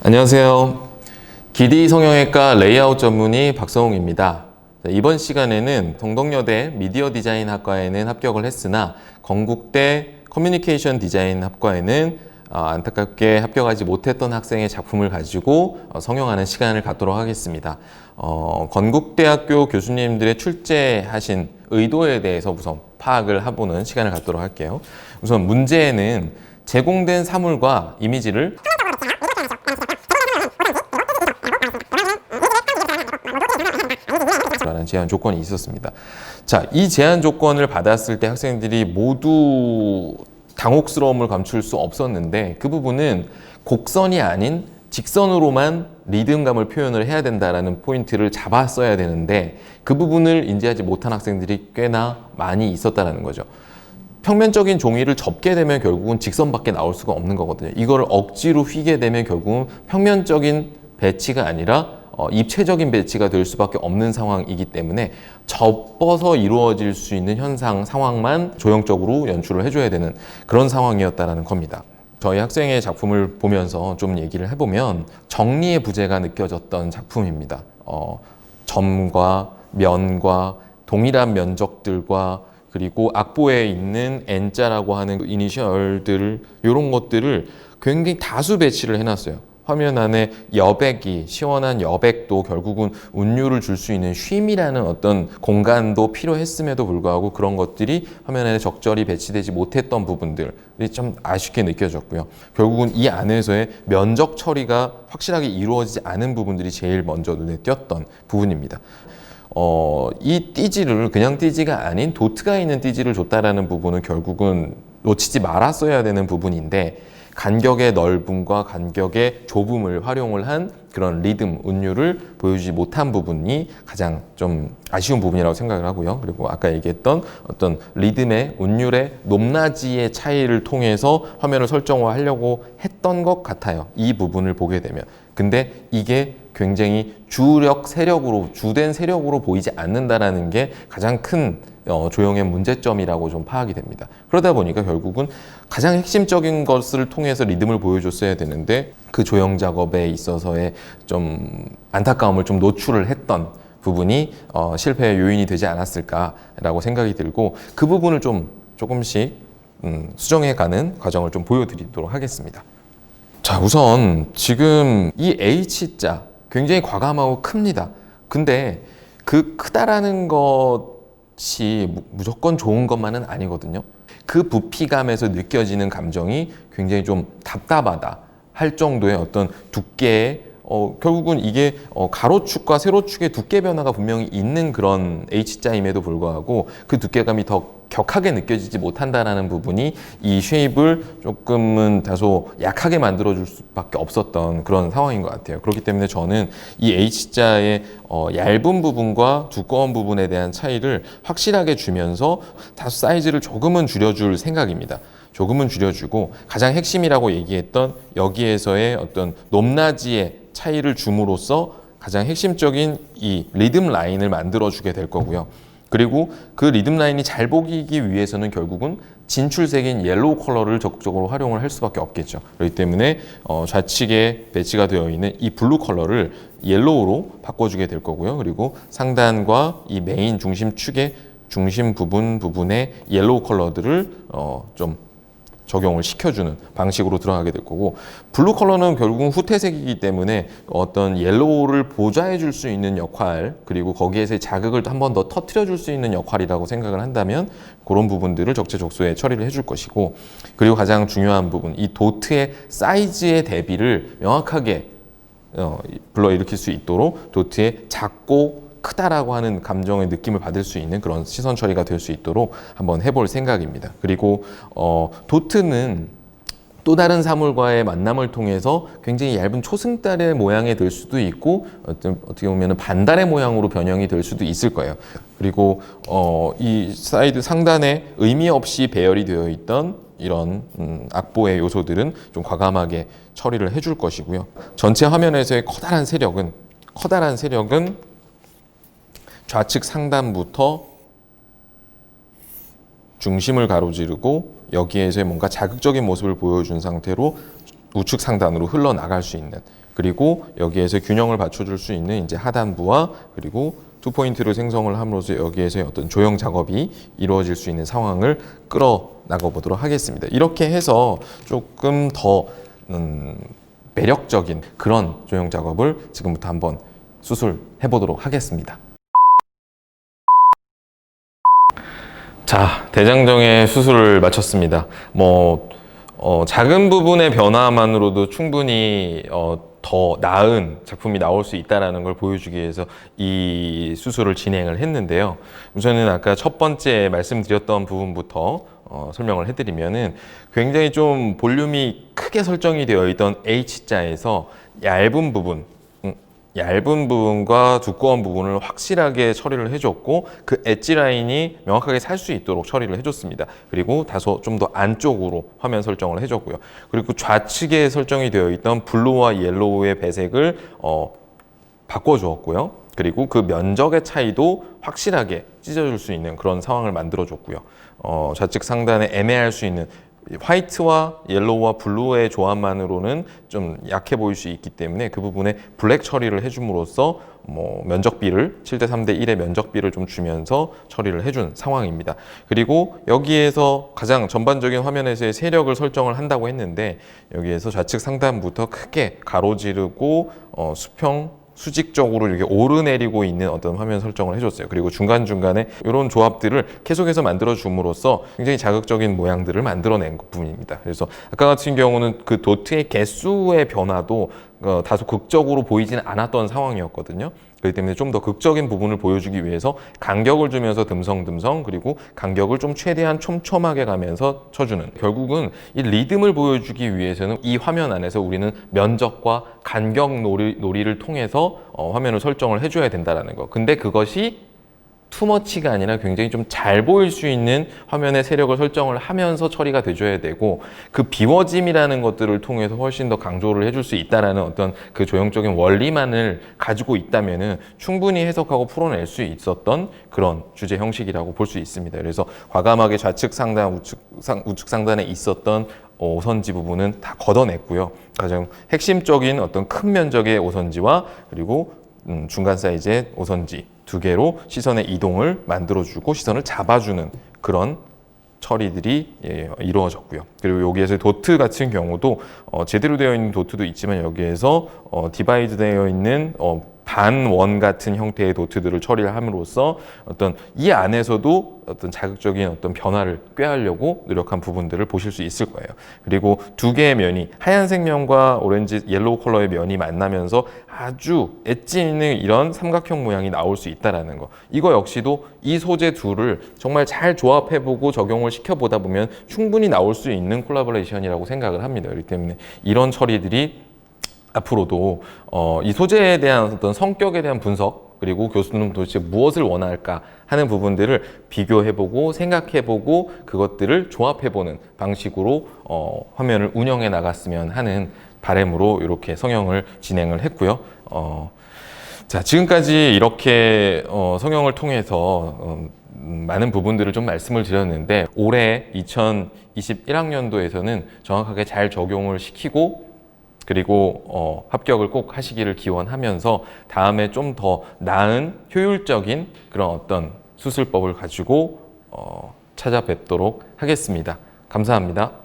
안녕하세요. 기디 성형외과 레이아웃 전문의 박성웅입니다. 이번 시간에는 동덕여대 미디어 디자인 학과에는 합격을 했으나 건국대 커뮤니케이션 디자인 학과에는 안타깝게 합격하지 못했던 학생의 작품을 가지고 성형하는 시간을 갖도록 하겠습니다. 건국대학교 교수님들의 출제하신 의도에 대해서 우선 파악을 해보는 시간을 갖도록 할게요. 우선 문제에는 제공된 사물과 이미지를 라는 제한 조건이 있었습니다. 자, 이 제한 조건을 받았을 때 학생들이 모두 당혹스러움을 감출 수 없었는데 그 부분은 곡선이 아닌 직선으로만 리듬감을 표현을 해야 된다라는 포인트를 잡았어야 되는데 그 부분을 인지하지 못한 학생들이 꽤나 많이 있었다는 거죠. 평면적인 종이를 접게 되면 결국은 직선밖에 나올 수가 없는 거거든요. 이거를 억지로 휘게 되면 결국은 평면적인 배치가 아니라 입체적인 배치가 될 수밖에 없는 상황이기 때문에 접어서 이루어질 수 있는 현상, 상황만 조형적으로 연출을 해줘야 되는 그런 상황이었다는 겁니다. 저희 학생의 작품을 보면서 좀 얘기를 해보면 정리의 부재가 느껴졌던 작품입니다. 점과 면과 동일한 면적들과 그리고 악보에 있는 N자라고 하는 이니셜들 이런 것들을 굉장히 다수 배치를 해놨어요. 화면 안에 여백이 시원한 여백도 결국은 운율을 줄 수 있는 쉼이라는 어떤 공간도 필요했음에도 불구하고 그런 것들이 화면 안에 적절히 배치되지 못했던 부분들이 좀 아쉽게 느껴졌고요. 결국은 이 안에서의 면적 처리가 확실하게 이루어지지 않은 부분들이 제일 먼저 눈에 띄었던 부분입니다. 이 띠지를 그냥 띠지가 아닌 도트가 있는 띠지를 줬다라는 부분은 결국은 놓치지 말았어야 되는 부분인데 간격의 넓음과 간격의 좁음을 활용을 한 그런 리듬, 운율을 보여주지 못한 부분이 가장 좀 아쉬운 부분이라고 생각을 하고요. 그리고 아까 얘기했던 어떤 리듬의, 운율의 높낮이의 차이를 통해서 화면을 설정화하려고 했던 것 같아요. 이 부분을 보게 되면. 근데 이게 굉장히 주된 세력으로 보이지 않는다라는 게 가장 큰 조형의 문제점이라고 좀 파악이 됩니다. 그러다 보니까 결국은 가장 핵심적인 것을 통해서 리듬을 보여줬어야 되는데 그 조형 작업에 있어서의 좀 안타까움을 좀 노출을 했던 부분이 실패의 요인이 되지 않았을까라고 생각이 들고 그 부분을 좀 조금씩 수정해가는 과정을 좀 보여드리도록 하겠습니다. 자, 우선 지금 이 H자 굉장히 과감하고 큽니다. 근데 그 크다라는 것이 무조건 좋은 것만은 아니거든요. 그 부피감에서 느껴지는 감정이 굉장히 좀 답답하다 할 정도의 어떤 두께의 결국은 이게 가로축과 세로축의 두께 변화가 분명히 있는 그런 H자임에도 불구하고 그 두께감이 더 격하게 느껴지지 못한다는 부분이 이 쉐입을 조금은 다소 약하게 만들어줄 수밖에 없었던 그런 상황인 것 같아요. 그렇기 때문에 저는 이 H자의 얇은 부분과 두꺼운 부분에 대한 차이를 확실하게 주면서 다소 사이즈를 조금은 줄여줄 생각입니다. 조금은 줄여주고 가장 핵심이라고 얘기했던 여기에서의 어떤 높낮이의 차이를 줌으로써 가장 핵심적인 이 리듬 라인을 만들어주게 될 거고요. 그리고 그 리듬 라인이 잘 보이기 위해서는 결국은 진출색인 옐로우 컬러를 적극적으로 활용을 할 수밖에 없겠죠. 그렇기 때문에 좌측에 배치가 되어 있는 이 블루 컬러를 옐로우로 바꿔주게 될 거고요. 그리고 상단과 이 메인 중심축의 중심 부분에 옐로우 컬러들을 좀 적용을 시켜주는 방식으로 들어가게 될 거고 블루 컬러는 결국은 후퇴색이기 때문에 어떤 옐로우를 보좌해 줄 수 있는 역할 그리고 거기에서의 자극을 한 번 더 터트려 줄 수 있는 역할이라고 생각을 한다면 그런 부분들을 적재적소에 처리를 해줄 것이고 그리고 가장 중요한 부분 이 도트의 사이즈의 대비를 명확하게 불러일으킬 수 있도록 도트의 작고 크다라고 하는 감정의 느낌을 받을 수 있는 그런 시선 처리가 될 수 있도록 한번 해볼 생각입니다. 그리고 도트는 또 다른 사물과의 만남을 통해서 굉장히 얇은 초승달의 모양이 될 수도 있고 어떻게 보면 반달의 모양으로 변형이 될 수도 있을 거예요. 그리고 이 사이드 상단에 의미 없이 배열이 되어 있던 이런 악보의 요소들은 좀 과감하게 처리를 해줄 것이고요. 전체 화면에서의 커다란 세력은 좌측 상단부터 중심을 가로지르고 여기에서 뭔가 자극적인 모습을 보여준 상태로 우측 상단으로 흘러나갈 수 있는 그리고 여기에서 균형을 맞춰줄 수 있는 이제 하단부와 그리고 투포인트를 생성을 함으로써 여기에서의 어떤 조형 작업이 이루어질 수 있는 상황을 끌어나가 보도록 하겠습니다. 이렇게 해서 조금 더 매력적인 그런 조형 작업을 지금부터 한번 수술해 보도록 하겠습니다. 자, 대장정의 수술을 마쳤습니다. 작은 부분의 변화만으로도 충분히 더 나은 작품이 나올 수 있다는 걸 보여주기 위해서 이 수술을 진행을 했는데요. 우선은 아까 첫 번째 말씀드렸던 부분부터 설명을 해드리면은 굉장히 좀 볼륨이 크게 설정이 되어 있던 H자에서 얇은 부분과 두꺼운 부분을 확실하게 처리를 해줬고 그 엣지 라인이 명확하게 살 수 있도록 처리를 해줬습니다. 그리고 다소 좀 더 안쪽으로 화면 설정을 해줬고요. 그리고 좌측에 설정이 되어 있던 블루와 옐로우의 배색을 바꿔주었고요. 그리고 그 면적의 차이도 확실하게 찢어줄 수 있는 그런 상황을 만들어줬고요. 좌측 상단에 애매할 수 있는 화이트와 옐로우와 블루의 조합만으로는 좀 약해 보일 수 있기 때문에 그 부분에 블랙 처리를 해줌으로써 면적비를 7대 3대 1의 면적비를 좀 주면서 처리를 해준 상황입니다. 그리고 여기에서 가장 전반적인 화면에서의 세력을 설정을 한다고 했는데 여기에서 좌측 상단부터 크게 가로지르고 수평 수직적으로 이렇게 오르내리고 있는 어떤 화면 설정을 해줬어요. 그리고 중간중간에 이런 조합들을 계속해서 만들어 줌으로써 굉장히 자극적인 모양들을 만들어낸 부분입니다. 그래서 아까 같은 경우는 그 도트의 개수의 변화도 다소 극적으로 보이지는 않았던 상황이었거든요. 그렇기 때문에 좀 더 극적인 부분을 보여주기 위해서 간격을 주면서 듬성듬성 그리고 간격을 좀 최대한 촘촘하게 가면서 쳐주는, 결국은 이 리듬을 보여주기 위해서는 이 화면 안에서 우리는 면적과 간격 놀이를 통해서 화면을 설정을 해줘야 된다는 거. 근데 그것이 투머치가 아니라 굉장히 좀 잘 보일 수 있는 화면의 세력을 설정을 하면서 처리가 돼줘야 되고 그 비워짐이라는 것들을 통해서 훨씬 더 강조를 해줄 수 있다는 어떤 그 조형적인 원리만을 가지고 있다면은 충분히 해석하고 풀어낼 수 있었던 그런 주제 형식이라고 볼 수 있습니다. 그래서 과감하게 좌측 상단, 우측 상단에 있었던 오선지 부분은 다 걷어냈고요. 가장 핵심적인 어떤 큰 면적의 오선지와 그리고 중간 사이즈의 오선지 두 개로 시선의 이동을 만들어주고 시선을 잡아주는 그런 처리들이 이루어졌고요. 그리고 여기에서 도트 같은 경우도 제대로 되어 있는 도트도 있지만 여기에서 디바이드 되어 있는 반원 같은 형태의 도트들을 처리를 함으로써 어떤 이 안에서도 어떤 자극적인 어떤 변화를 꾀하려고 노력한 부분들을 보실 수 있을 거예요. 그리고 두 개의 면이 하얀색 면과 오렌지 옐로우 컬러의 면이 만나면서 아주 엣지 있는 이런 삼각형 모양이 나올 수 있다는 거. 이거 역시도 이 소재 둘을 정말 잘 조합해보고 적용을 시켜보다 보면 충분히 나올 수 있는 콜라보레이션이라고 생각을 합니다. 그렇기 때문에 이런 처리들이 앞으로도 이 소재에 대한 어떤 성격에 대한 분석 그리고 교수는 도대체 무엇을 원할까 하는 부분들을 비교해보고 생각해보고 그것들을 조합해보는 방식으로 화면을 운영해 나갔으면 하는 바람으로 이렇게 성형을 진행을 했고요. 자, 지금까지 이렇게 성형을 통해서 많은 부분들을 좀 말씀을 드렸는데 올해 2021학년도에서는 정확하게 잘 적용을 시키고 그리고 합격을 꼭 하시기를 기원하면서 다음에 좀 더 나은 효율적인 그런 어떤 수술법을 가지고 찾아뵙도록 하겠습니다. 감사합니다.